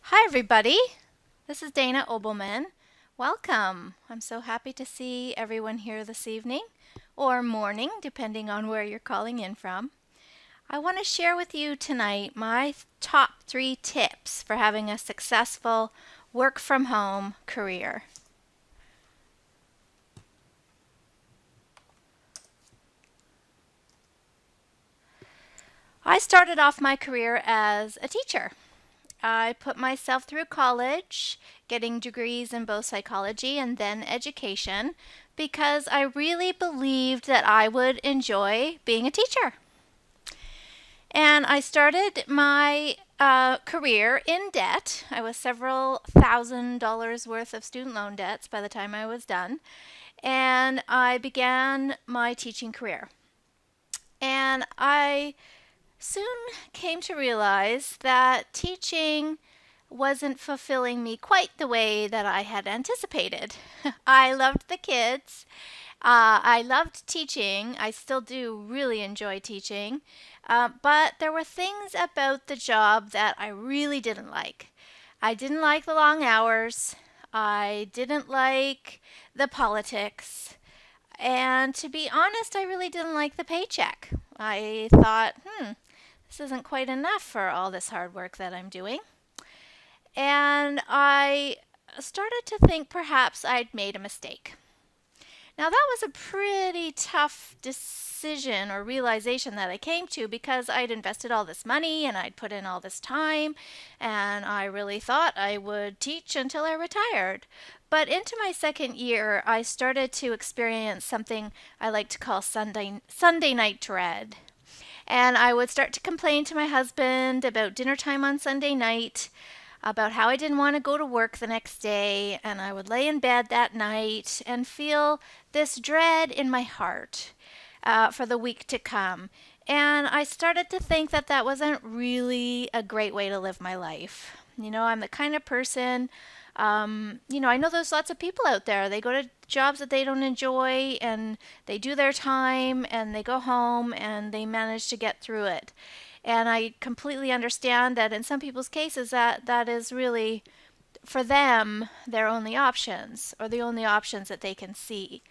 Hi, everybody. This is Dana Obelman. Welcome. I'm so happy to see everyone here this evening or morning, depending on where you're calling in from. I want to share with you tonight my top 3 tips for having a successful work from home career. I started off my career as a teacher. I put myself through college, getting degrees in both psychology and then education, because I really believed that I would enjoy being a teacher. And I started my career in debt. I was several $1,000s worth of student loan debts by the time I was done. And I began my teaching career. And I soon came to realize that teaching wasn't fulfilling me quite the way that I had anticipated. I loved the kids. I loved teaching. I still do really enjoy teaching. But there were things about the job that I really didn't like. I didn't like the long hours. I didn't like the politics. And to be honest, I really didn't like the paycheck. I thought, this isn't quite enough for all this hard work that I'm doing. And I started to think perhaps I'd made a mistake. Now, that was a pretty tough decision or realization that I came to because I'd invested all this money and I'd put in all this time, and I really thought I would teach until I retired. But into my second year, I started to experience something I like to call Sunday night dread. And I would start to complain to my husband about dinner time on Sunday night, about how I didn't want to go to work the next day, and I would lay in bed that night and feel this dread in my heart for the week to come. And I started to think that that wasn't really a great way to live my life. I'm the kind of person, I know there's lots of people out there. They go to jobs that they don't enjoy and they do their time and they go home and they manage to get through it. And I completely understand that in some people's cases that is really for them their only options or the only options that they can see.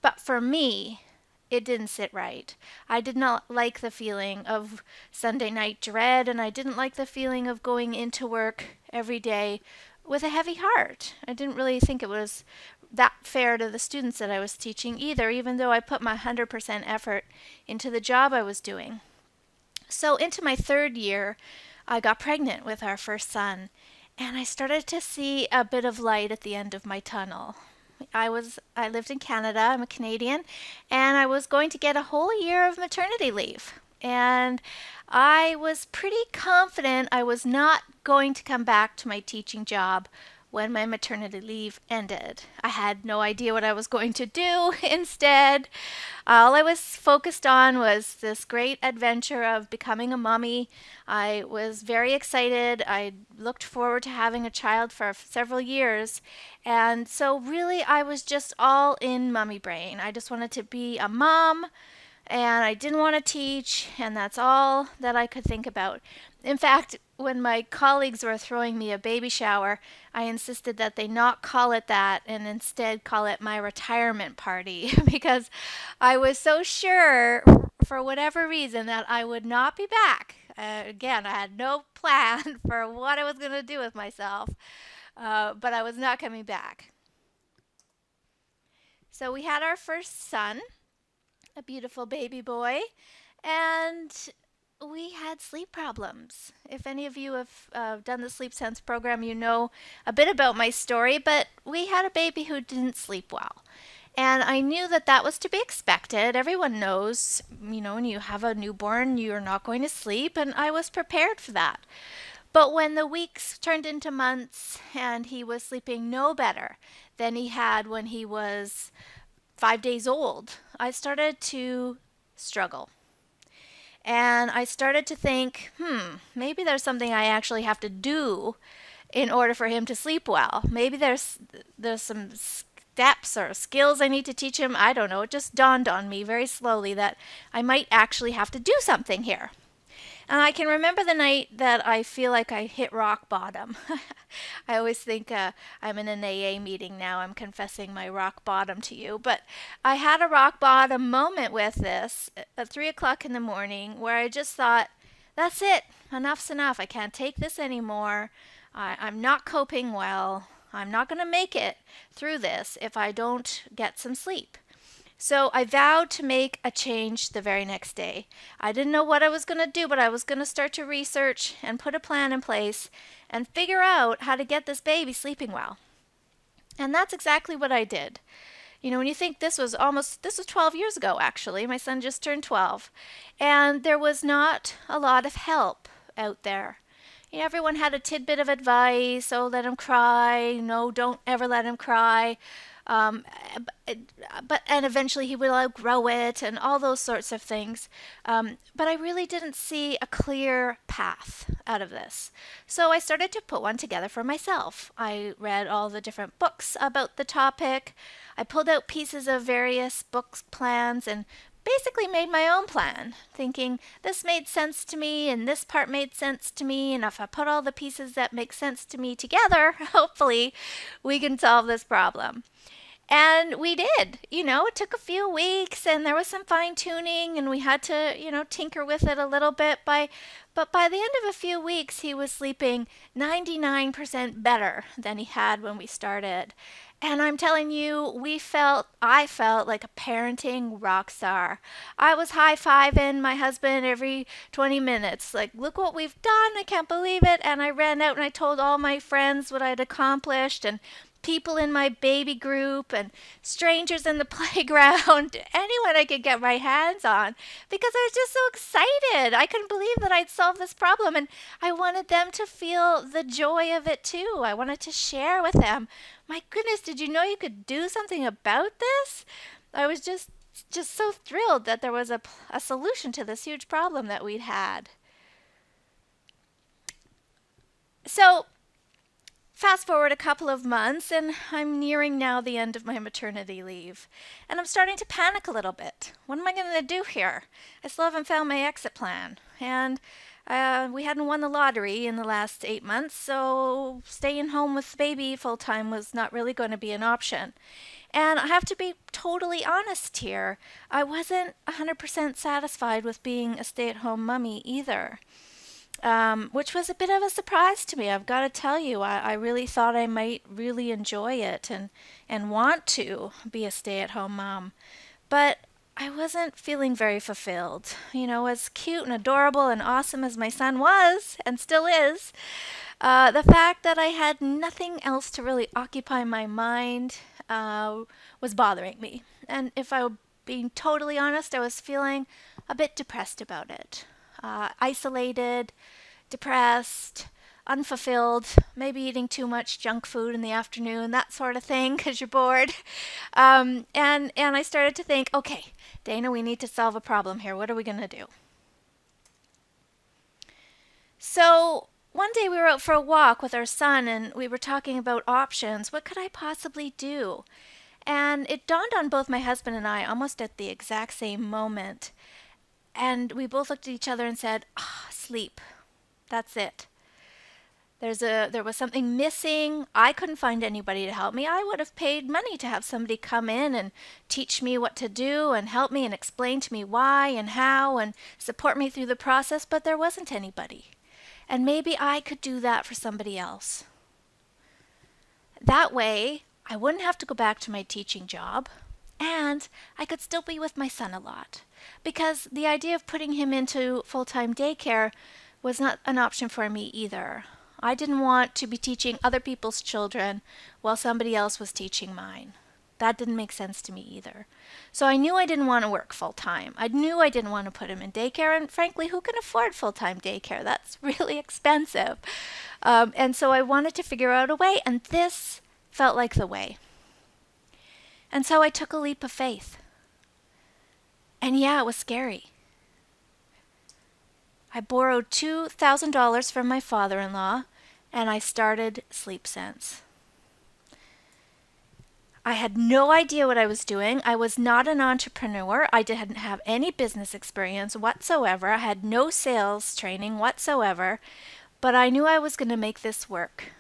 But for me, it didn't sit right. I did not like the feeling of Sunday night dread, and I didn't like the feeling of going into work every day with a heavy heart. I didn't really think it was that fair to the students that I was teaching either, even though I put my 100% effort into the job I was doing. So into my third year, I got pregnant with our first son, and I started to see a bit of light at the end of my tunnel. I lived in Canada, I'm a Canadian, and I was going to get a whole year of maternity leave. And I was pretty confident I was not going to come back to my teaching job when my maternity leave ended. I had no idea what I was going to do instead. All I was focused on was this great adventure of becoming a mommy. I was very excited. I looked forward to having a child for several years. And so really I was just all in mommy brain. I just wanted to be a mom and I didn't want to teach, and that's all that I could think about. In fact, when my colleagues were throwing me a baby shower, I insisted that they not call it that and instead call it my retirement party because I was so sure, for whatever reason, that I would not be back. Again, I had no plan for what I was going to do with myself, but I was not coming back. So we had our first son, a beautiful baby boy, and we had sleep problems. If any of you have done the Sleep Sense program, you know a bit about my story, but we had a baby who didn't sleep well. And I knew that that was to be expected. Everyone knows, when you have a newborn, you're not going to sleep, and I was prepared for that. But when the weeks turned into months and he was sleeping no better than he had when he was 5 days old, I started to struggle. And I started to think, maybe there's something I actually have to do in order for him to sleep well. Maybe there's some steps or skills I need to teach him. I don't know. It just dawned on me very slowly that I might actually have to do something here. And I can remember the night that I feel like I hit rock bottom. I always think I'm in an AA meeting now. I'm confessing my rock bottom to you. But I had a rock bottom moment with this at 3 o'clock in the morning where I just thought, that's it. Enough's enough. I can't take this anymore. I'm not coping well. I'm not going to make it through this if I don't get some sleep. So I vowed to make a change the very next day. I didn't know what I was going to do, but I was going to start to research and put a plan in place and figure out how to get this baby sleeping well. And that's exactly what I did. You know, when you think this was 12 years ago, actually. My son just turned 12. And there was not a lot of help out there. You know, everyone had a tidbit of advice. Oh, let him cry. No, don't ever let him cry. Um, and eventually he will outgrow it and all those sorts of things. But I really didn't see a clear path out of this. So I started to put one together for myself. I read all the different books about the topic. I pulled out pieces of various books, plans, and basically made my own plan, thinking this made sense to me and this part made sense to me, and if I put all the pieces that make sense to me together, hopefully we can solve this problem. And we did. You know, it took a few weeks and there was some fine tuning and we had to, tinker with it a little bit. But by the end of a few weeks, he was sleeping 99% better than he had when we started. And I'm telling you, I felt like a parenting rock star. I was high-fiving my husband every 20 minutes. Like, look what we've done. I can't believe it. And I ran out and I told all my friends what I'd accomplished and people in my baby group and strangers in the playground, anyone I could get my hands on, because I was just so excited. I couldn't believe that I'd solved this problem, and I wanted them to feel the joy of it too. I wanted to share with them. My goodness, did you know you could do something about this? I was just so thrilled that there was a solution to this huge problem that we'd had. So fast forward a couple of months, and I'm nearing now the end of my maternity leave. And I'm starting to panic a little bit. What am I going to do here? I still haven't found my exit plan. And we hadn't won the lottery in the last 8 months, so staying home with the baby full time was not really going to be an option. And I have to be totally honest here. I wasn't 100% satisfied with being a stay-at-home mommy either. Which was a bit of a surprise to me. I've got to tell you, I really thought I might really enjoy it and want to be a stay-at-home mom. But I wasn't feeling very fulfilled. You know, as cute and adorable and awesome as my son was, and still is, the fact that I had nothing else to really occupy my mind was bothering me. And if I were being totally honest, I was feeling a bit depressed about it. Isolated, depressed, unfulfilled, maybe eating too much junk food in the afternoon, that sort of thing, because you're bored. And I started to think, okay, Dana, we need to solve a problem here. What are we going to do? So one day we were out for a walk with our son and we were talking about options. What could I possibly do? And it dawned on both my husband and I almost at the exact same moment. And we both looked at each other and said, sleep. That's it. There was something missing. I couldn't find anybody to help me. I would have paid money to have somebody come in and teach me what to do and help me and explain to me why and how and support me through the process, but there wasn't anybody. And maybe I could do that for somebody else. That way, I wouldn't have to go back to my teaching job, and I could still be with my son a lot. Because the idea of putting him into full-time daycare was not an option for me either. I didn't want to be teaching other people's children while somebody else was teaching mine. That didn't make sense to me either. So I knew I didn't want to work full-time. I knew I didn't want to put him in daycare, and frankly, who can afford full-time daycare? That's really expensive. And so I wanted to figure out a way, and this felt like the way. And so I took a leap of faith. And yeah, it was scary. I borrowed $2,000 from my father-in-law, and I started Sleep Sense. I had no idea what I was doing. I was not an entrepreneur. I didn't have any business experience whatsoever. I had no sales training whatsoever, but I knew I was going to make this work.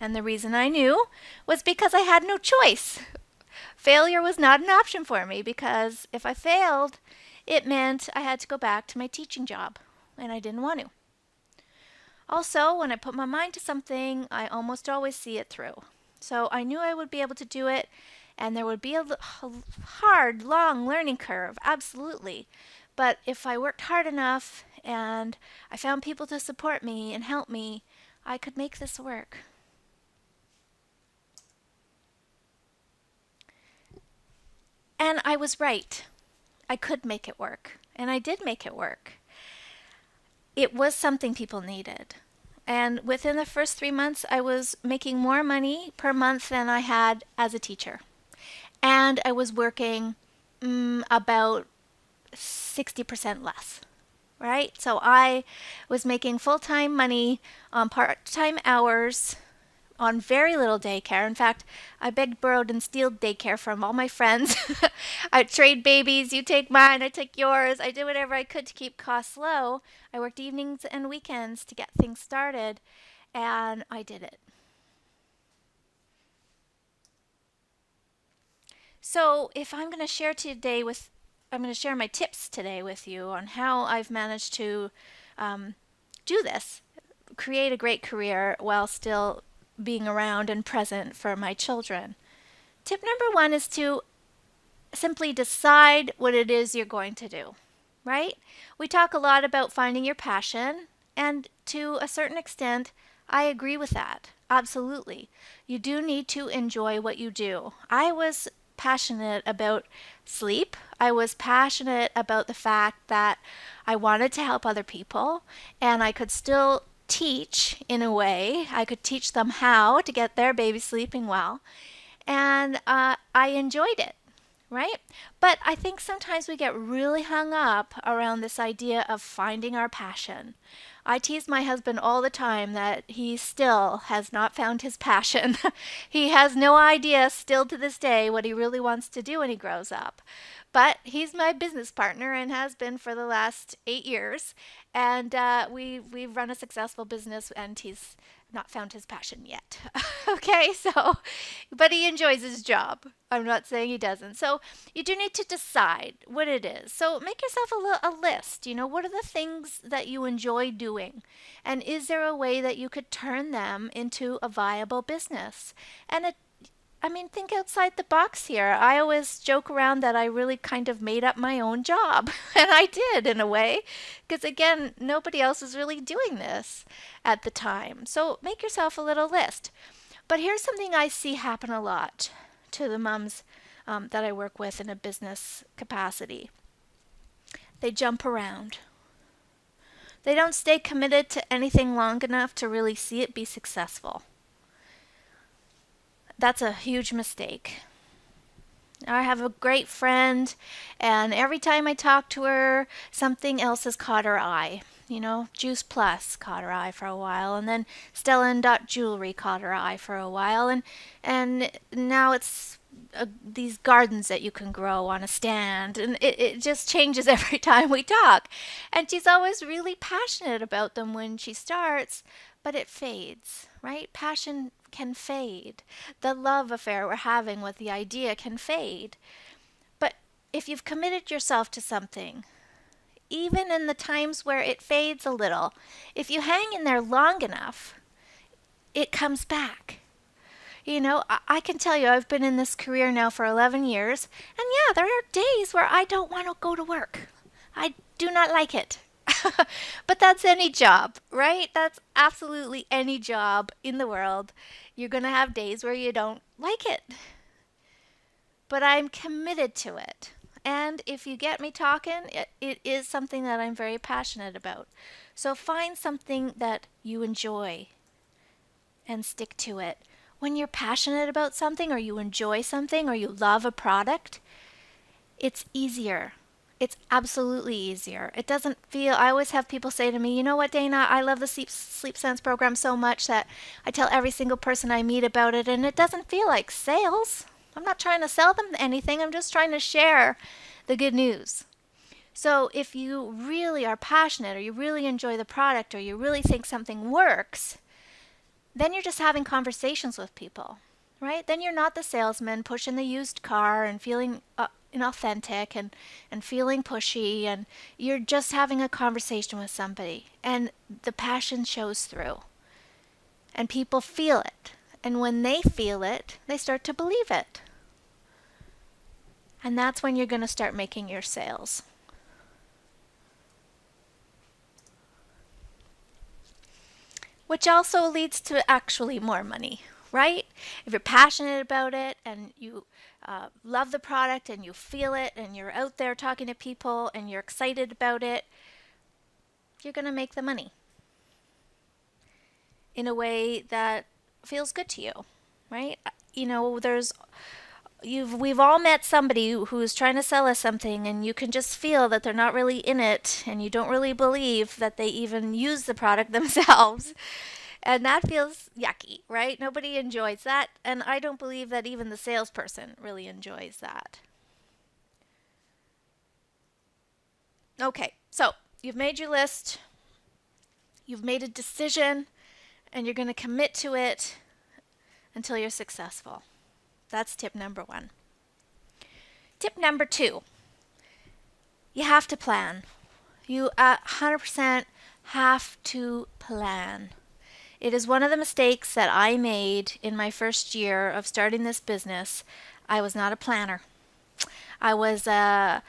And the reason I knew was because I had no choice. Failure was not an option for me because if I failed, it meant I had to go back to my teaching job, and I didn't want to. Also, when I put my mind to something, I almost always see it through. So I knew I would be able to do it, and there would be a hard, long learning curve, absolutely. But if I worked hard enough and I found people to support me and help me, I could make this work. And I was right. I could make it work, and I did make it work. It was something people needed. And within the first 3 months, I was making more money per month than I had as a teacher. And I was working about 60% less, right? So I was making full-time money on part-time hours on very little daycare. In fact, I begged, borrowed, and stealed daycare from all my friends. I'd trade babies. You take mine, I take yours. I did whatever I could to keep costs low. I worked evenings and weekends to get things started, and I did it. So if I'm going to share today with, I'm going to share my tips today with you on how I've managed to do this, create a great career while still being around and present for my children. Tip number one is to simply decide what it is you're going to do, right? We talk a lot about finding your passion, and to a certain extent, I agree with that. Absolutely. You do need to enjoy what you do. I was passionate about sleep. I was passionate about the fact that I wanted to help other people, and I could still teach in a way. I could teach them how to get their baby sleeping well, and I enjoyed it, right? But I think sometimes we get really hung up around this idea of finding our passion. I tease my husband all the time that he still has not found his passion. He has no idea still to this day what he really wants to do when he grows up. But he's my business partner and has been for the last 8 years. And we've run a successful business, and he's not found his passion yet. Okay, so, but he enjoys his job. I'm not saying he doesn't. So you do need to decide what it is. So make yourself a list. What are the things that you enjoy doing? And is there a way that you could turn them into a viable business? And think outside the box here. I always joke around that I really kind of made up my own job. And I did, in a way. Because, again, nobody else was really doing this at the time. So make yourself a little list. But here's something I see happen a lot to the moms that I work with in a business capacity. They jump around. They don't stay committed to anything long enough to really see it be successful. That's a huge mistake. I have a great friend, and every time I talk to her, something else has caught her eye. Juice Plus caught her eye for a while, and then Stella and Dot Jewelry caught her eye for a while, and now it's these gardens that you can grow on a stand, and it just changes every time we talk. And she's always really passionate about them when she starts, but it fades, right? Passion can fade. The love affair we're having with the idea can fade. But if you've committed yourself to something, even in the times where it fades a little, if you hang in there long enough, it comes back. I can tell you, I've been in this career now for 11 years, and yeah, there are days where I don't want to go to work. I do not like it. But that's any job, right? That's absolutely any job in the world. You're going to have days where you don't like it. But I'm committed to it. And if you get me talking, it is something that I'm very passionate about. So find something that you enjoy and stick to it. When you're passionate about something, or you enjoy something, or you love a product, it's easier. It's absolutely easier. It doesn't feel, I always have people say to me, you know what, Dana, I love the Sleep Sense program so much that I tell every single person I meet about it, and it doesn't feel like sales. I'm not trying to sell them anything. I'm just trying to share the good news. So if you really are passionate, or you really enjoy the product, or you really think something works, then you're just having conversations with people, right? Then you're not the salesman pushing the used car and feeling inauthentic and feeling pushy, and you're just having a conversation with somebody, and the passion shows through, and people feel it. And when they feel it, they start to believe it. And that's when you're going to start making your sales. Which also leads to actually more money, right? If you're passionate about it and you love the product and you feel it and you're out there talking to people and you're excited about it, you're going to make the money in a way that feels good to you, right? You know, we've all met somebody who's trying to sell us something, and you can just feel that they're not really in it, and you don't really believe that they even use the product themselves. And that feels yucky, right? Nobody enjoys that, and I don't believe that even the salesperson really enjoys that. Okay, so you've made your list, you've made a decision, and you're going to commit to it until you're successful. That's tip number 1. Tip number 2, you have to plan. You 100% have to plan. It is one of the mistakes that I made in my first year of starting this business. I was not a planner. My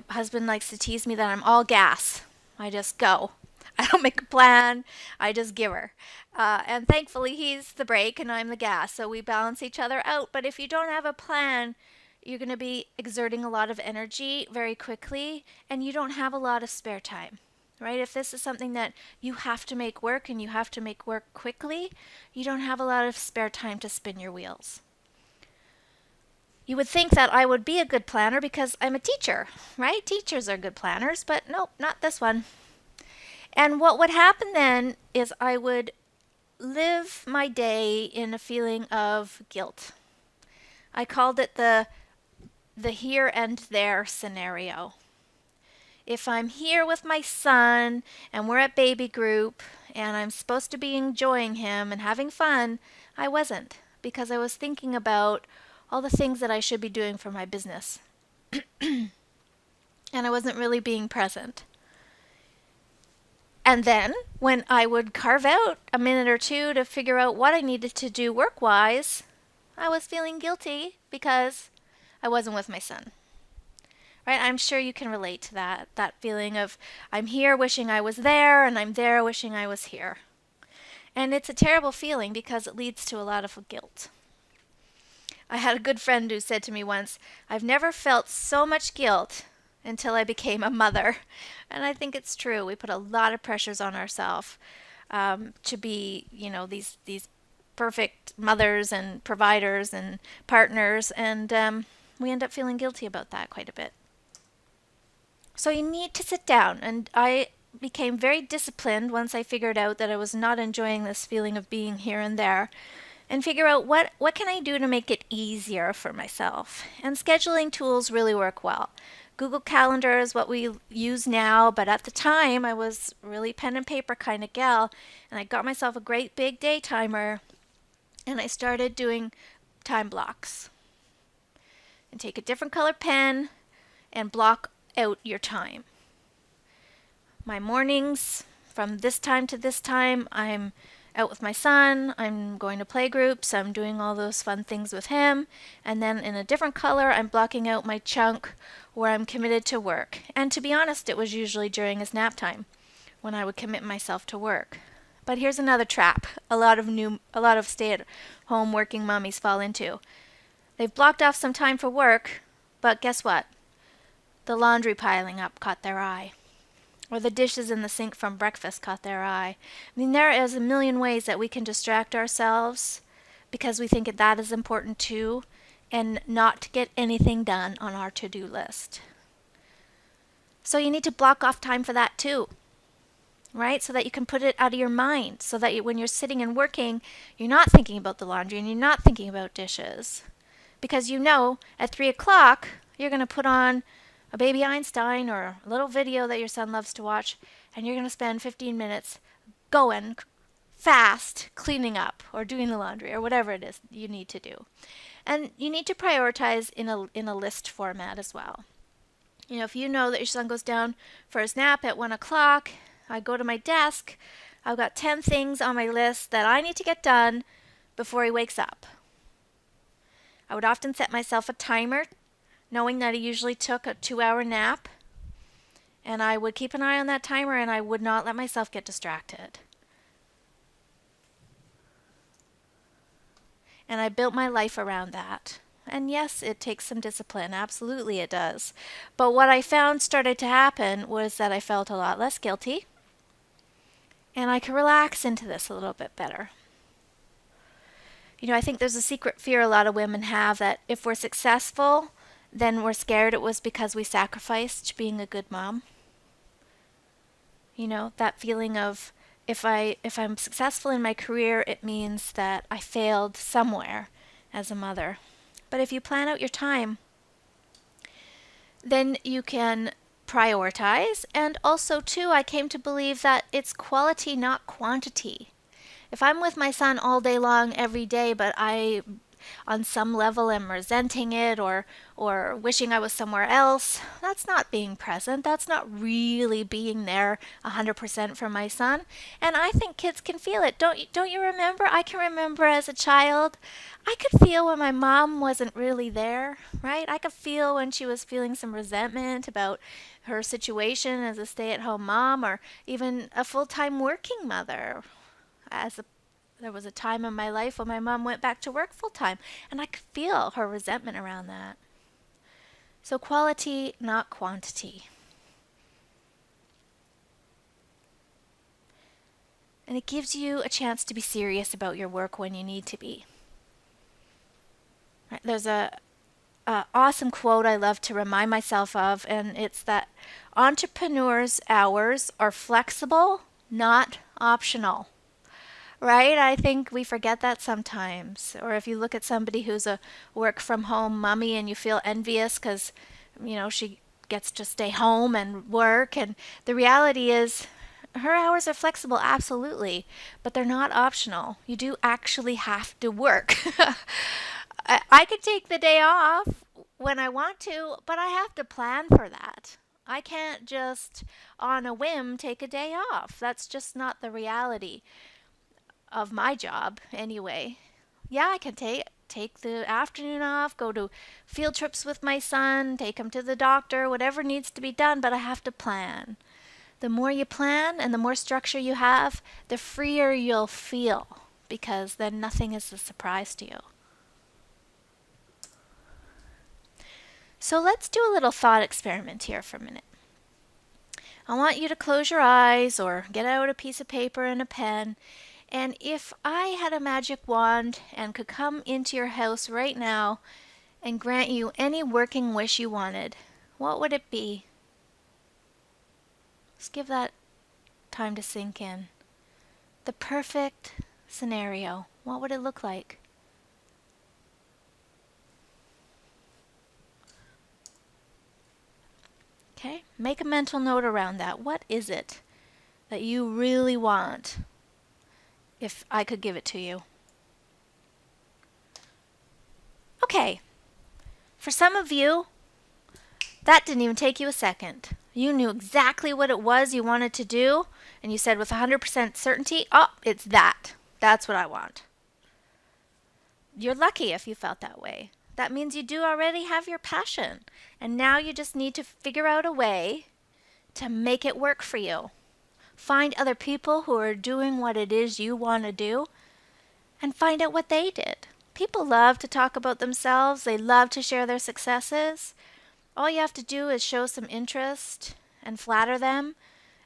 husband likes to tease me that I'm all gas. I just go. I don't make a plan. I just give her. And thankfully, he's the brake and I'm the gas. So we balance each other out. But if you don't have a plan, you're going to be exerting a lot of energy very quickly, and you don't have a lot of spare time. Right? If this is something that you have to make work, and you have to make work quickly, you don't have a lot of spare time to spin your wheels. You would think that I would be a good planner because I'm a teacher, right? Teachers are good planners, but nope, not this one. And what would happen then is I would live my day in a feeling of guilt. I called it the here and there scenario. If I'm here with my son and we're at baby group and I'm supposed to be enjoying him and having fun, I wasn't, because I was thinking about all the things that I should be doing for my business. And I wasn't really being present. And then when I would carve out a minute or two to figure out what I needed to do work-wise, I was feeling guilty because I wasn't with my son. Right? I'm sure you can relate to that feeling of I'm here wishing I was there, and I'm there wishing I was here. And it's a terrible feeling because it leads to a lot of guilt. I had a good friend who said to me once, I've never felt so much guilt until I became a mother. And I think it's true. We put a lot of pressures on ourselves to be, these perfect mothers and providers and partners, and we end up feeling guilty about that quite a bit. So you need to sit down, and I became very disciplined once I figured out that I was not enjoying this feeling of being here and there, and figure out what can I do to make it easier for myself. And scheduling tools really work well. Google Calendar is what we use now, but at the time I was really pen and paper kind of gal, and I got myself a great big day timer, and I started doing time blocks. And take a different color pen and block out your time. My mornings, from this time to this time, I'm out with my son, I'm going to play groups, I'm doing all those fun things with him, and then in a different color I'm blocking out my chunk where I'm committed to work. And to be honest, it was usually during his nap time when I would commit myself to work. But here's another trap a lot of stay-at-home working mommies fall into. They've blocked off some time for work, but guess what? The laundry piling up caught their eye. Or the dishes in the sink from breakfast caught their eye. I mean, there is a million ways that we can distract ourselves because we think that is important too, and not get anything done on our to-do list. So you need to block off time for that too, right? So that you can put it out of your mind, so that when you're sitting and working, you're not thinking about the laundry and you're not thinking about dishes. because you know at 3 o'clock you're going to put on a Baby Einstein or a little video that your son loves to watch, and you're going to spend 15 minutes going fast cleaning up or doing the laundry or whatever it is you need to do. And you need to prioritize in a list format as well. You know, if you know that your son goes down for his nap at 1 o'clock, I go to my desk, I've got 10 things on my list that I need to get done before he wakes up. I would often set myself a timer, knowing that he usually took a 2-hour nap, and I would keep an eye on that timer and I would not let myself get distracted. And I built my life around that. And yes, it takes some discipline. Absolutely it does. But what I found started to happen was that I felt a lot less guilty. And I could relax into this a little bit better. You know, I think there's a secret fear a lot of women have that if we're successful, then we're scared it was because we sacrificed being a good mom. You know, that feeling of if I'm successful in my career, it means that I failed somewhere as a mother. But if you plan out your time, then you can prioritize. And also, too, I came to believe that it's quality, not quantity. If I'm with my son all day long, every day, but I, on some level, am resenting it or wishing I was somewhere else, that's not being present. That's not really being there 100% for my son. And I think kids can feel it. Don't you remember? I can remember as a child, I could feel when my mom wasn't really there, right? I could feel when she was feeling some resentment about her situation as a stay-at-home mom or even a full-time working mother. There was a time in my life when my mom went back to work full-time, and I could feel her resentment around that. So quality, not quantity. And it gives you a chance to be serious about your work when you need to be. Right, there's a awesome quote I love to remind myself of, and it's that entrepreneurs' hours are flexible, not optional. Right? I think we forget that sometimes. Or if you look at somebody who's a work from home mommy and you feel envious because, you know, she gets to stay home and work. And the reality is her hours are flexible, absolutely, but they're not optional. You do actually have to work. I could take the day off when I want to, but I have to plan for that. I can't just on a whim take a day off. That's just not the reality of my job anyway. Yeah, I can take the afternoon off, go to field trips with my son, take him to the doctor, whatever needs to be done, but I have to plan. The more you plan and the more structure you have, the freer you'll feel because then nothing is a surprise to you. So let's do a little thought experiment here for a minute. I want you to close your eyes or get out a piece of paper and a pen. And if I had a magic wand and could come into your house right now and grant you any working wish you wanted, what would it be? Just give that time to sink in. The perfect scenario, what would it look like? Okay, make a mental note around that. What is it that you really want if I could give it to you? Okay, for some of you, that didn't even take you a second. You knew exactly what it was you wanted to do, and you said with 100% certainty, oh, it's that. That's what I want. You're lucky if you felt that way. That means you do already have your passion, and now you just need to figure out a way to make it work for you. Find other people who are doing what it is you want to do, and find out what they did. People love to talk about themselves. They love to share their successes. All you have to do is show some interest and flatter them,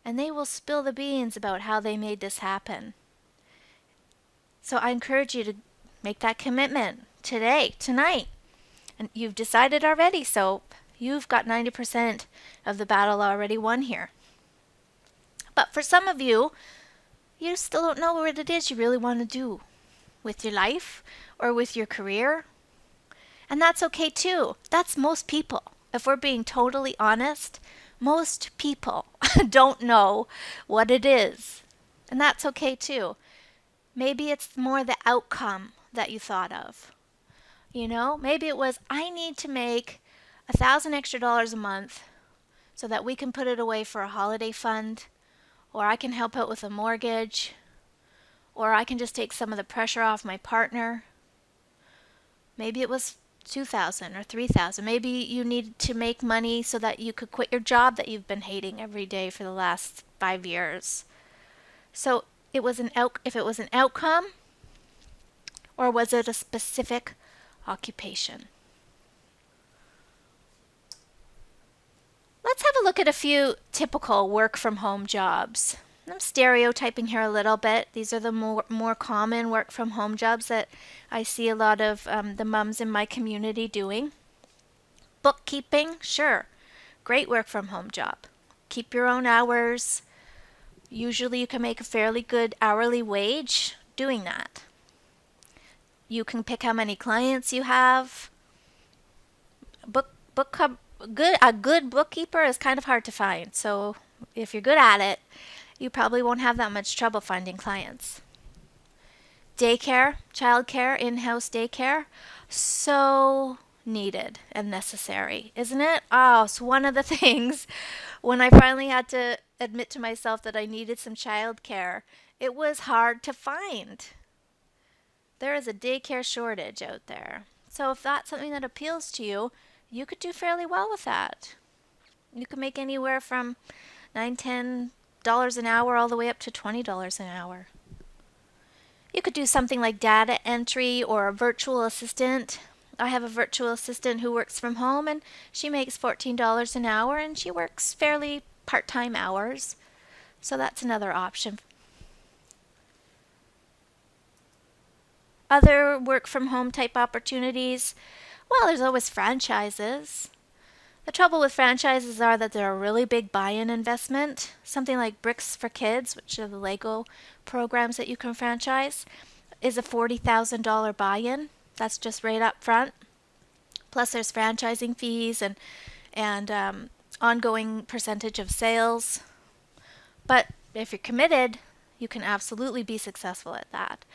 and they will spill the beans about how they made this happen. So I encourage you to make that commitment today, tonight. And you've decided already, so you've got 90% of the battle already won here. But for some of you, you still don't know what it is you really want to do with your life or with your career. And that's okay too. That's most people. If we're being totally honest, most people don't know what it is. And that's okay too. Maybe it's more the outcome that you thought of. Maybe it was, I need to make $1,000 extra a month so that we can put it away for a holiday fund, or I can help out with a mortgage, or I can just take some of the pressure off my partner. Maybe it was 2,000 or 3,000. Maybe you needed to make money so that you could quit your job that you've been hating every day for the last 5 years. So if it was an outcome, or was it a specific occupation? Let's have a look at a few typical work from home jobs. I'm stereotyping here a little bit. These are the more common work from home jobs that I see a lot of the mums in my community doing. Bookkeeping, sure, great work from home job. Keep your own hours. Usually you can make a fairly good hourly wage doing that. You can pick how many clients you have. A good bookkeeper is kind of hard to find. So if you're good at it, you probably won't have that much trouble finding clients. Daycare, childcare, in-house daycare, so needed and necessary, isn't it? Oh, it's one of the things when I finally had to admit to myself that I needed some childcare, it was hard to find. There is a daycare shortage out there. So if that's something that appeals to you, you could do fairly well with that. You can make anywhere from $9, $10 an hour all the way up to $20 an hour. You could do something like data entry or a virtual assistant. I have a virtual assistant who works from home and she makes $14 an hour and she works fairly part-time hours. So that's another option. Other work from home type opportunities, well, there's always franchises. The trouble with franchises are that they're a really big buy-in investment. Something like Bricks for Kids, which are the Lego programs that you can franchise, is a $40,000 buy-in. That's just right up front. Plus there's franchising fees and ongoing percentage of sales. But if you're committed, you can absolutely be successful at that.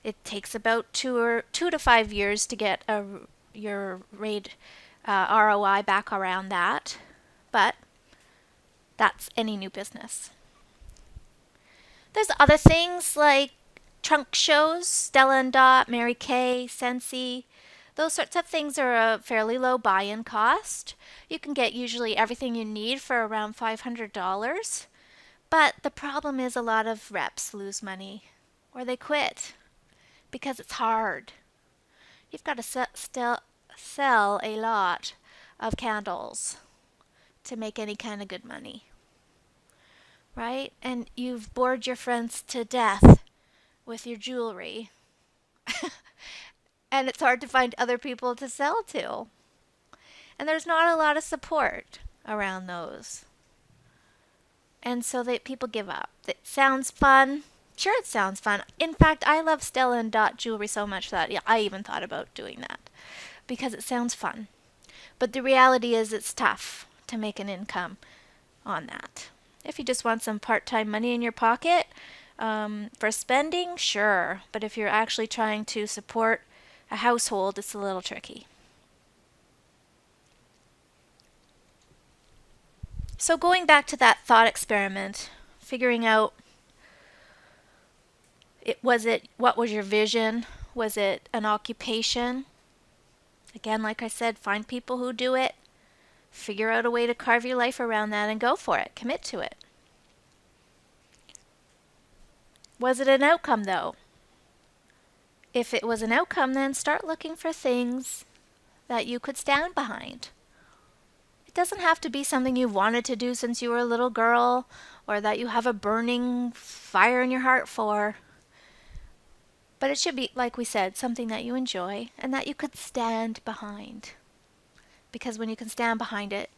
It takes about 2 to 5 years to get your rate ROI back around that, but that's any new business. There's other things like trunk shows, Stella and Dot, Mary Kay, Scentsy. Those sorts of things are a fairly low buy-in cost. You can get usually everything you need for around $500. But the problem is a lot of reps lose money or they quit because it's hard. You've got to sell a lot of candles to make any kind of good money, right? And you've bored your friends to death with your jewelry and it's hard to find other people to sell to, and there's not a lot of support around those, and so people give up. It sounds fun. Sure, it sounds fun. In fact, I love Stella and Dot jewelry so much that I even thought about doing that because it sounds fun. But the reality is it's tough to make an income on that. If you just want some part-time money in your pocket for spending, sure. But if you're actually trying to support a household, it's a little tricky. So going back to that thought experiment, figuring out what was your vision? Was it an occupation? Again, like I said, find people who do it. Figure out a way to carve your life around that and go for it. Commit to it. Was it an outcome though? If it was an outcome, then start looking for things that you could stand behind. It doesn't have to be something you've wanted to do since you were a little girl or that you have a burning fire in your heart for. But it should be, like we said, something that you enjoy and that you could stand behind. Because when you can stand behind it,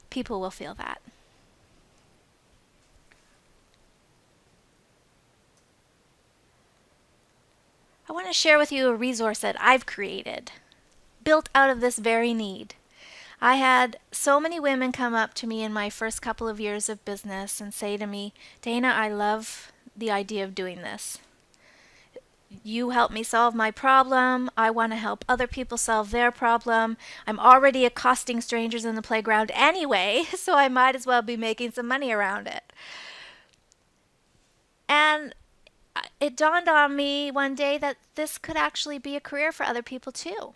people will feel that. I want to share with you a resource that I've created. built out of this very need. I had so many women come up to me in my first couple of years of business and say to me, Dana, I love the idea of doing this. You help me solve my problem. I want to help other people solve their problem. I'm already accosting strangers in the playground anyway, so I might as well be making some money around it. And it dawned on me one day that this could actually be a career for other people too.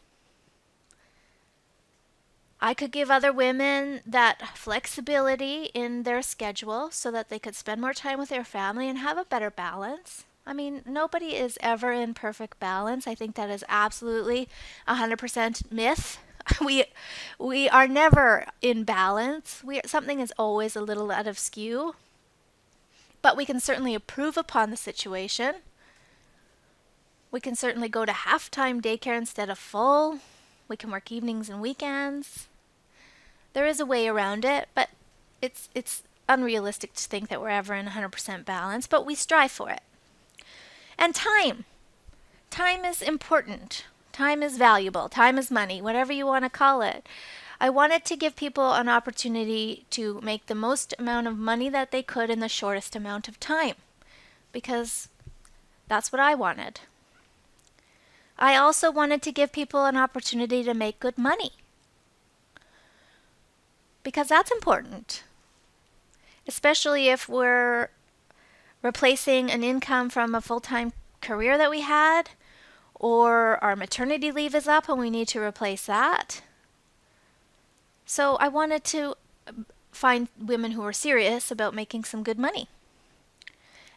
I could give other women that flexibility in their schedule so that they could spend more time with their family and have a better balance. I mean, nobody is ever in perfect balance. I think that is absolutely 100% myth. We are never in balance. Something is always a little out of skew. But we can certainly improve upon the situation. We can certainly go to half-time daycare instead of full. We can work evenings and weekends. There is a way around it, but it's unrealistic to think that we're ever in 100% balance, but we strive for it. And time. Time is important. Time is valuable. Time is money, whatever you want to call it. I wanted to give people an opportunity to make the most amount of money that they could in the shortest amount of time, because that's what I wanted. I also wanted to give people an opportunity to make good money, because that's important, especially if we're replacing an income from a full-time career that we had, or our maternity leave is up and we need to replace that. So I wanted to find women who were serious about making some good money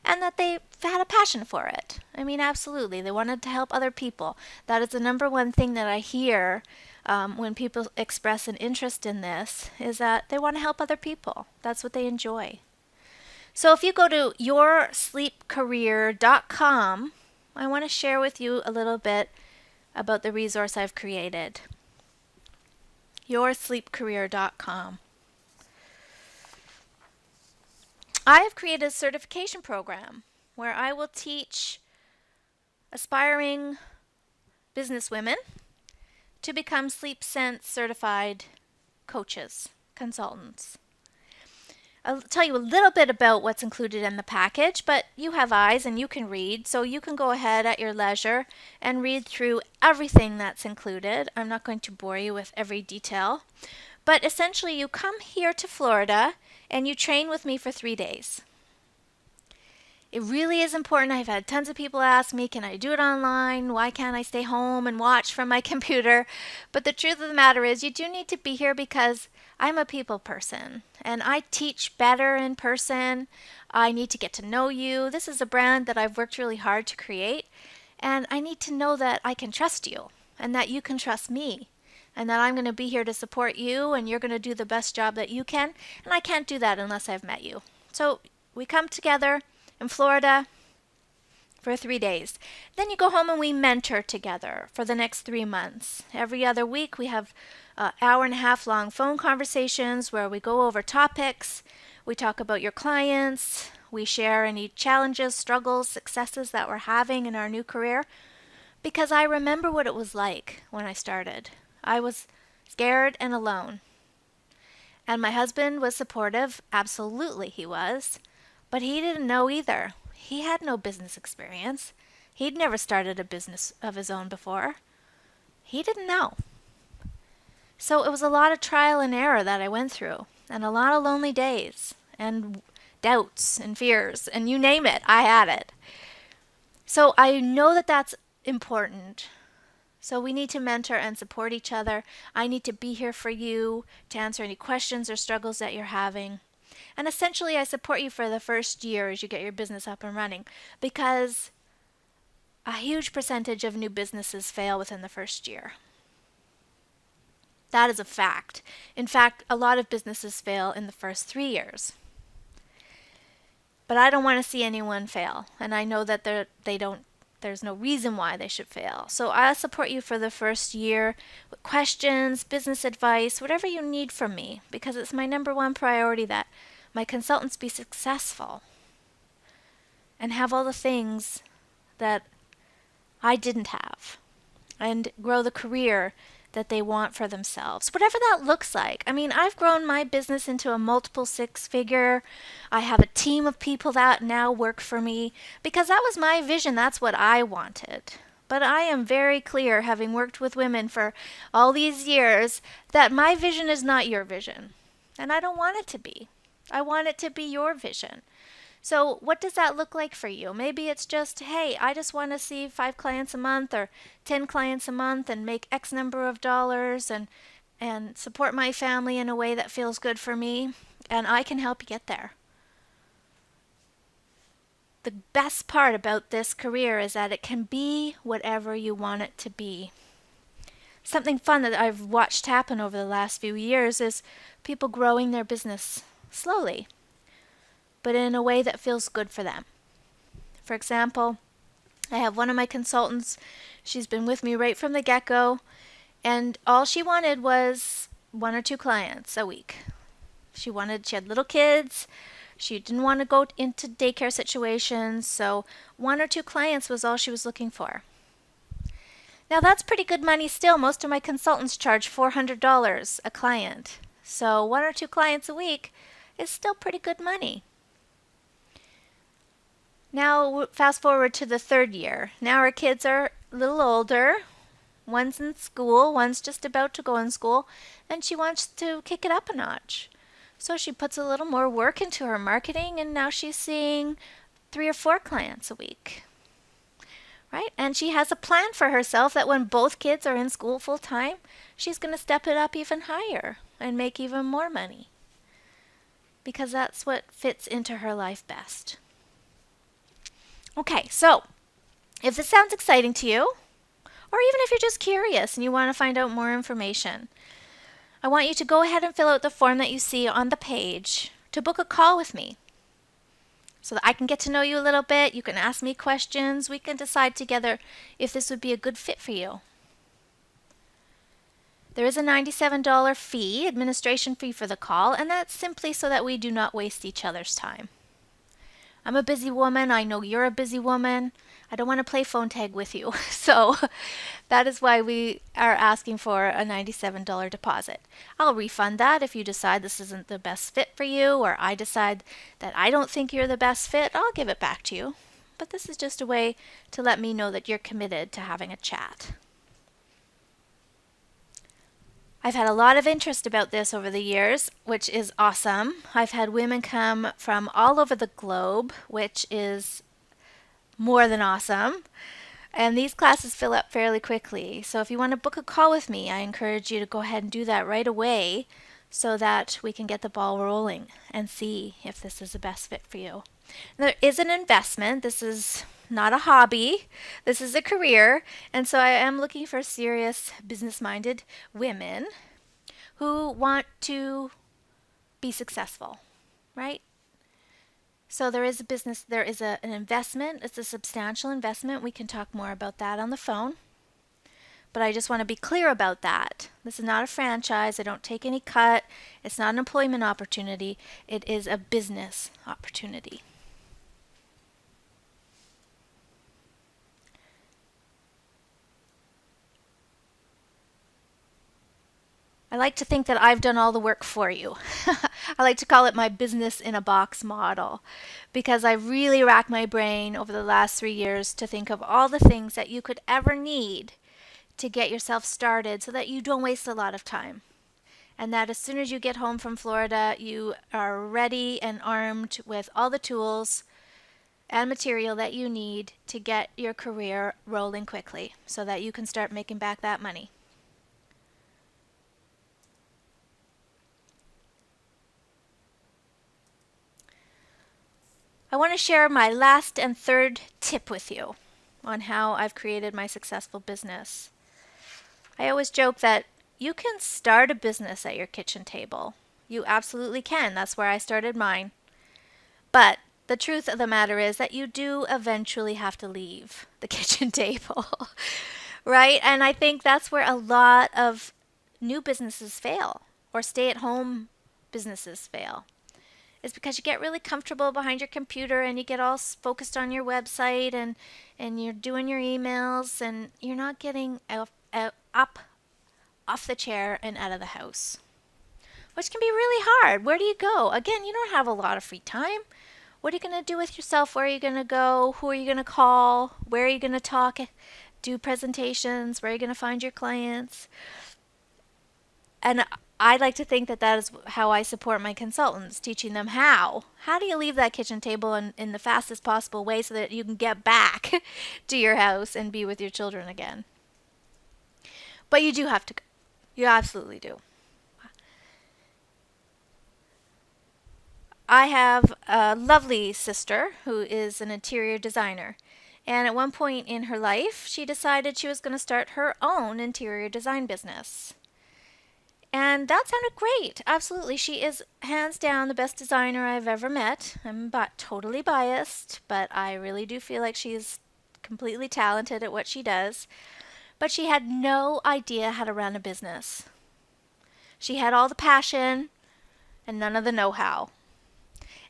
and that they had a passion for it. I mean, absolutely. They wanted to help other people. That is the number one thing that I hear when people express an interest in this, is that they want to help other people. That's what they enjoy. So if you go to yoursleepcareer.com, I want to share with you a little bit about the resource I've created. Yoursleepcareer.com. I have created a certification program where I will teach aspiring businesswomen to become Sleep Sense certified coaches, consultants. I'll tell you a little bit about what's included in the package, but you have eyes and you can read, so you can go ahead at your leisure and read through everything that's included. I'm not going to bore you with every detail, but essentially you come here to Florida and you train with me for 3 days. It really is important. I've had tons of people ask me, can I do it online? Why can't I stay home and watch from my computer? But the truth of the matter is you do need to be here because I'm a people person and I teach better in person. I need to get to know you. This is a brand that I've worked really hard to create, and I need to know that I can trust you and that you can trust me and that I'm going to be here to support you and you're going to do the best job that you can, and I can't do that unless I've met you. So we come together in Florida for 3 days. Then you go home and we mentor together for the next 3 months. Every other week we have hour and a half long phone conversations where we go over topics. We talk about your clients. We share any challenges, struggles, successes that we're having in our new career. Because I remember what it was like when I started. I was scared and alone. And my husband was supportive. Absolutely he was. But he didn't know either. He had no business experience. He'd never started a business of his own before. He didn't know. So it was a lot of trial and error that I went through, and a lot of lonely days, and doubts and fears, and you name it, I had it. So I know that that's important. So we need to mentor and support each other. I need to be here for you to answer any questions or struggles that you're having. And essentially, I support you for the first year as you get your business up and running, because a huge percentage of new businesses fail within the first year. That is a fact. In fact, a lot of businesses fail in the first 3 years. But I don't want to see anyone fail, and I know that there's no reason why they should fail. So I'll support you for the first year with questions, business advice, whatever you need from me, because it's my number one priority that my consultants be successful and have all the things that I didn't have, and grow the career that they want for themselves, whatever that looks like. I mean, I've grown my business into a multiple six-figure. I have a team of people that now work for me because that was my vision. That's what I wanted. But I am very clear, having worked with women for all these years, that my vision is not your vision. And I don't want it to be. I want it to be your vision. So what does that look like for you? Maybe it's just, hey, I just want to see 5 clients a month or 10 clients a month and make X number of dollars and support my family in a way that feels good for me, and I can help you get there. The best part about this career is that it can be whatever you want it to be. Something fun that I've watched happen over the last few years is people growing their business slowly, but in a way that feels good for them. For example, I have one of my consultants. She's been with me right from the get-go, and all she wanted was 1 or 2 clients a week. She had little kids. She didn't want to go into daycare situations, so 1 or 2 clients was all she was looking for. Now that's pretty good money still. Most of my consultants charge $400 a client. So 1 or 2 clients a week is still pretty good money. Now fast forward to the 3rd year. Now our kids are a little older. One's in school, one's just about to go in school, and she wants to kick it up a notch. So she puts a little more work into her marketing, and now she's seeing 3 or 4 clients a week. Right? And she has a plan for herself that when both kids are in school full time, she's going to step it up even higher and make even more money. Because that's what fits into her life best. Okay, so if this sounds exciting to you, or even if you're just curious and you want to find out more information, I want you to go ahead and fill out the form that you see on the page to book a call with me so that I can get to know you a little bit. You can ask me questions. We can decide together if this would be a good fit for you. There is a $97 fee, administration fee for the call, and that's simply so that we do not waste each other's time. I'm a busy woman. I know you're a busy woman. I don't want to play phone tag with you. So that is why we are asking for a $97 deposit. I'll refund that if you decide this isn't the best fit for you, or I decide that I don't think you're the best fit. I'll give it back to you. But this is just a way to let me know that you're committed to having a chat. I've had a lot of interest about this over the years, which is awesome. I've had women come from all over the globe, which is more than awesome. And these classes fill up fairly quickly. So if you want to book a call with me, I encourage you to go ahead and do that right away so that we can get the ball rolling and see if this is the best fit for you. There is an investment. This is not a hobby. This is a career. And so I am looking for serious business-minded women who want to be successful, right? So there is an investment. It's a substantial investment. We can talk more about that on the phone. But I just want to be clear about that. This is not a franchise. I don't take any cut. It's not an employment opportunity. It is a business opportunity. I like to think that I've done all the work for you. I like to call it my business in a box model because I really racked my brain over the last 3 years to think of all the things that you could ever need to get yourself started so that you don't waste a lot of time. And that as soon as you get home from Florida, you are ready and armed with all the tools and material that you need to get your career rolling quickly so that you can start making back that money. I want to share my last and third tip with you on how I've created my successful business. I always joke that you can start a business at your kitchen table. You absolutely can. That's where I started mine. But the truth of the matter is that you do eventually have to leave the kitchen table, right? And I think that's where a lot of new businesses fail, or stay-at-home businesses fail. Is because you get really comfortable behind your computer and you get all focused on your website and you're doing your emails and you're not getting up off the chair and out of the house, which can be really hard. Where do you go? Again, you don't have a lot of free time. What are you going to do with yourself? Where are you going to go? Who are you going to call? Where are you going to talk? Do presentations? Where are you going to find your clients? And I like to think that that is how I support my consultants, teaching them how. How do you leave that kitchen table in the fastest possible way so that you can get back to your house and be with your children again? But you do have to go. You absolutely do. I have a lovely sister who is an interior designer. And at one point in her life, she decided she was going to start her own interior design business. And that sounded great. Absolutely. She is hands down the best designer I've ever met. I'm totally biased, but I really do feel like she's completely talented at what she does. But she had no idea how to run a business. She had all the passion and none of the know-how.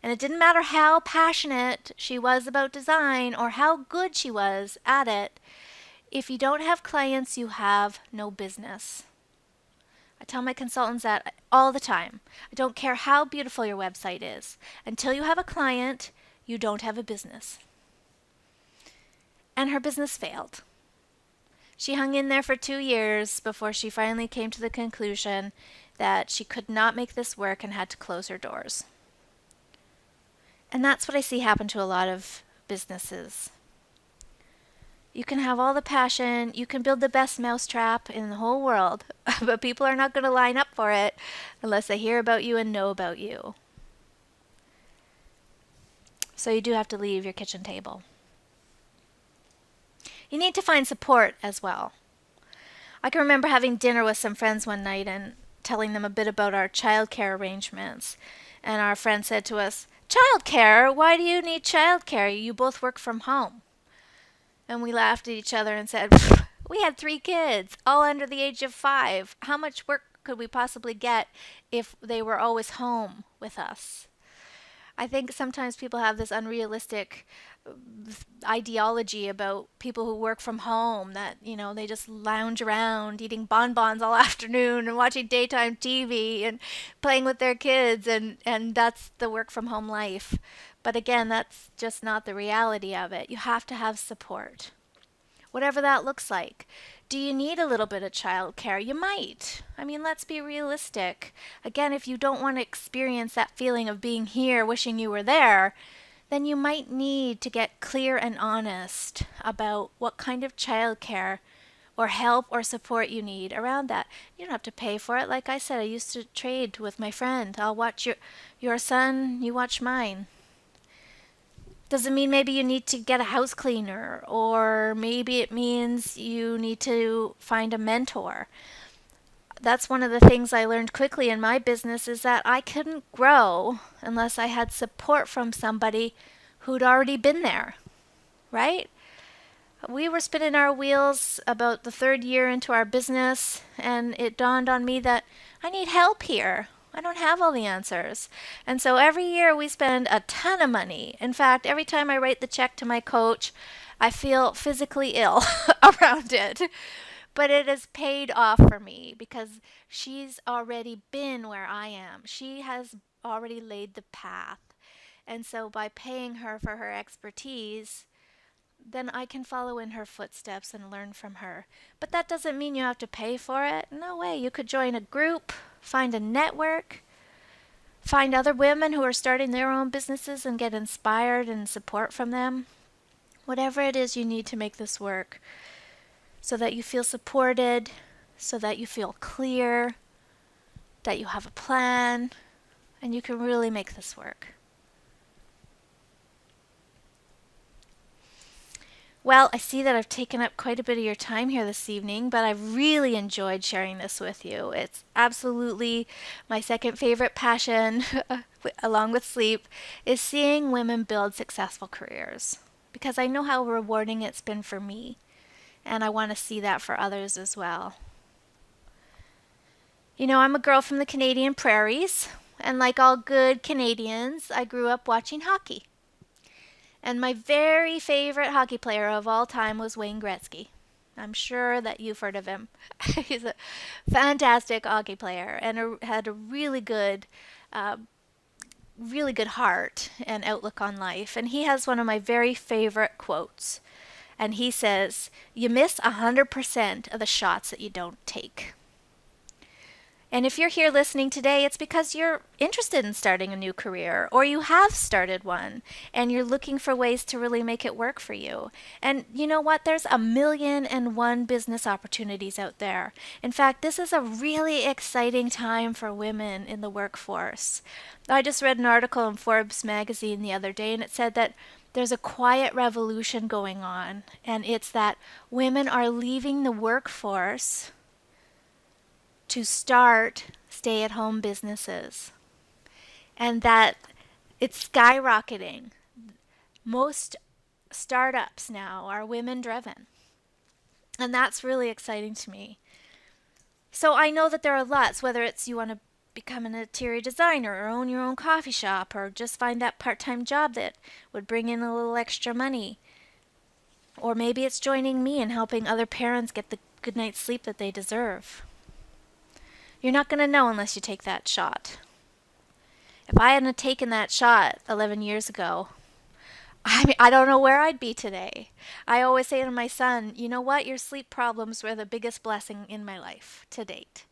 And it didn't matter how passionate she was about design or how good she was at it. If you don't have clients, you have no business. I tell my consultants that all the time. I don't care how beautiful your website is. Until you have a client, you don't have a business. And her business failed. She hung in there for 2 years before she finally came to the conclusion that she could not make this work and had to close her doors. And that's what I see happen to a lot of businesses. You can have all the passion, you can build the best mousetrap in the whole world, but people are not going to line up for it unless they hear about you and know about you. So you do have to leave your kitchen table. You need to find support as well. I can remember having dinner with some friends one night and telling them a bit about our childcare arrangements. And our friend said to us, "Childcare? Why do you need childcare? You both work from home." And we laughed at each other and said, "We had 3 kids, all under the age of 5. How much work could we possibly get if they were always home with us?" I think sometimes people have this unrealistic ideology about people who work from home, that, they just lounge around eating bonbons all afternoon and watching daytime TV and playing with their kids, and that's the work from home life. But again, that's just not the reality of it. You have to have support, whatever that looks like. Do you need a little bit of childcare? You might. I mean, let's be realistic. Again, if you don't want to experience that feeling of being here, wishing you were there, then you might need to get clear and honest about what kind of childcare or help or support you need around that. You don't have to pay for it. Like I said, I used to trade with my friend. I'll watch your son, you watch mine. Doesn't mean maybe you need to get a house cleaner, or maybe it means you need to find a mentor. That's one of the things I learned quickly in my business, is that I couldn't grow unless I had support from somebody who'd already been there, right? We were spinning our wheels about the 3rd year into our business, and it dawned on me that I need help here. I don't have all the answers. And so every year we spend a ton of money. In fact, every time I write the check to my coach, I feel physically ill around it. But it has paid off for me because she's already been where I am. She has already laid the path. And so by paying her for her expertise, then I can follow in her footsteps and learn from her. But that doesn't mean you have to pay for it. No way. You could join a group, find a network, find other women who are starting their own businesses and get inspired and support from them. Whatever it is you need to make this work, so that you feel supported, so that you feel clear, that you have a plan, and you can really make this work. Well, I see that I've taken up quite a bit of your time here this evening, but I've really enjoyed sharing this with you. It's absolutely my second favorite passion, along with sleep, is seeing women build successful careers, because I know how rewarding it's been for me, and I want to see that for others as well. I'm a girl from the Canadian prairies, and like all good Canadians, I grew up watching hockey. And my very favorite hockey player of all time was Wayne Gretzky. I'm sure that you've heard of him. He's a fantastic hockey player and had a uh, really good heart and outlook on life. And he has one of my very favorite quotes. And he says, "You miss 100% of the shots that you don't take." And if you're here listening today, it's because you're interested in starting a new career or you have started one and you're looking for ways to really make it work for you. And you know what? There's 1,000,001 business opportunities out there. In fact, this is a really exciting time for women in the workforce. I just read an article in Forbes magazine the other day and it said that there's a quiet revolution going on, and it's that women are leaving the workforce to start stay at home businesses, and that it's skyrocketing. Most startups now are women driven, and that's really exciting to me. So I know that there are lots, whether it's you want to become an interior designer or own your own coffee shop or just find that part-time job that would bring in a little extra money. Or maybe it's joining me and helping other parents get the good night's sleep that they deserve. You're not going to know unless you take that shot. If I hadn't taken that shot 11 years ago, I don't know where I'd be today. I always say to my son, you know what? Your sleep problems were the biggest blessing in my life to date.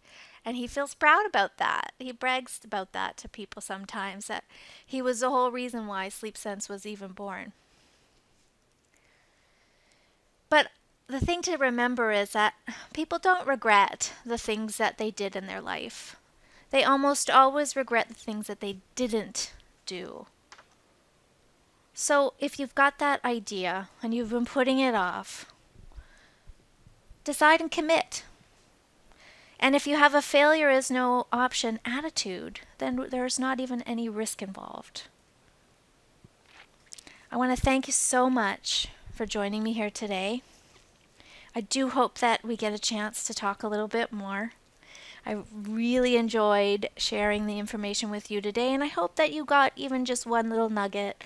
And he feels proud about that. He brags about that to people sometimes, that he was the whole reason why Sleep Sense was even born. But the thing to remember is that people don't regret the things that they did in their life. They almost always regret the things that they didn't do. So if you've got that idea and you've been putting it off, decide and commit. And if you have a failure is no option attitude, then there's not even any risk involved. I want to thank you so much for joining me here today. I do hope that we get a chance to talk a little bit more. I really enjoyed sharing the information with you today, and I hope that you got even just one little nugget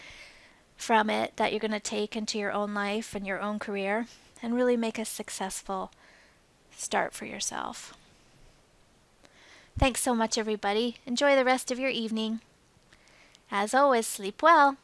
from it that you're going to take into your own life and your own career and really make a successful start for yourself. Thanks so much, everybody. Enjoy the rest of your evening. As always, sleep well.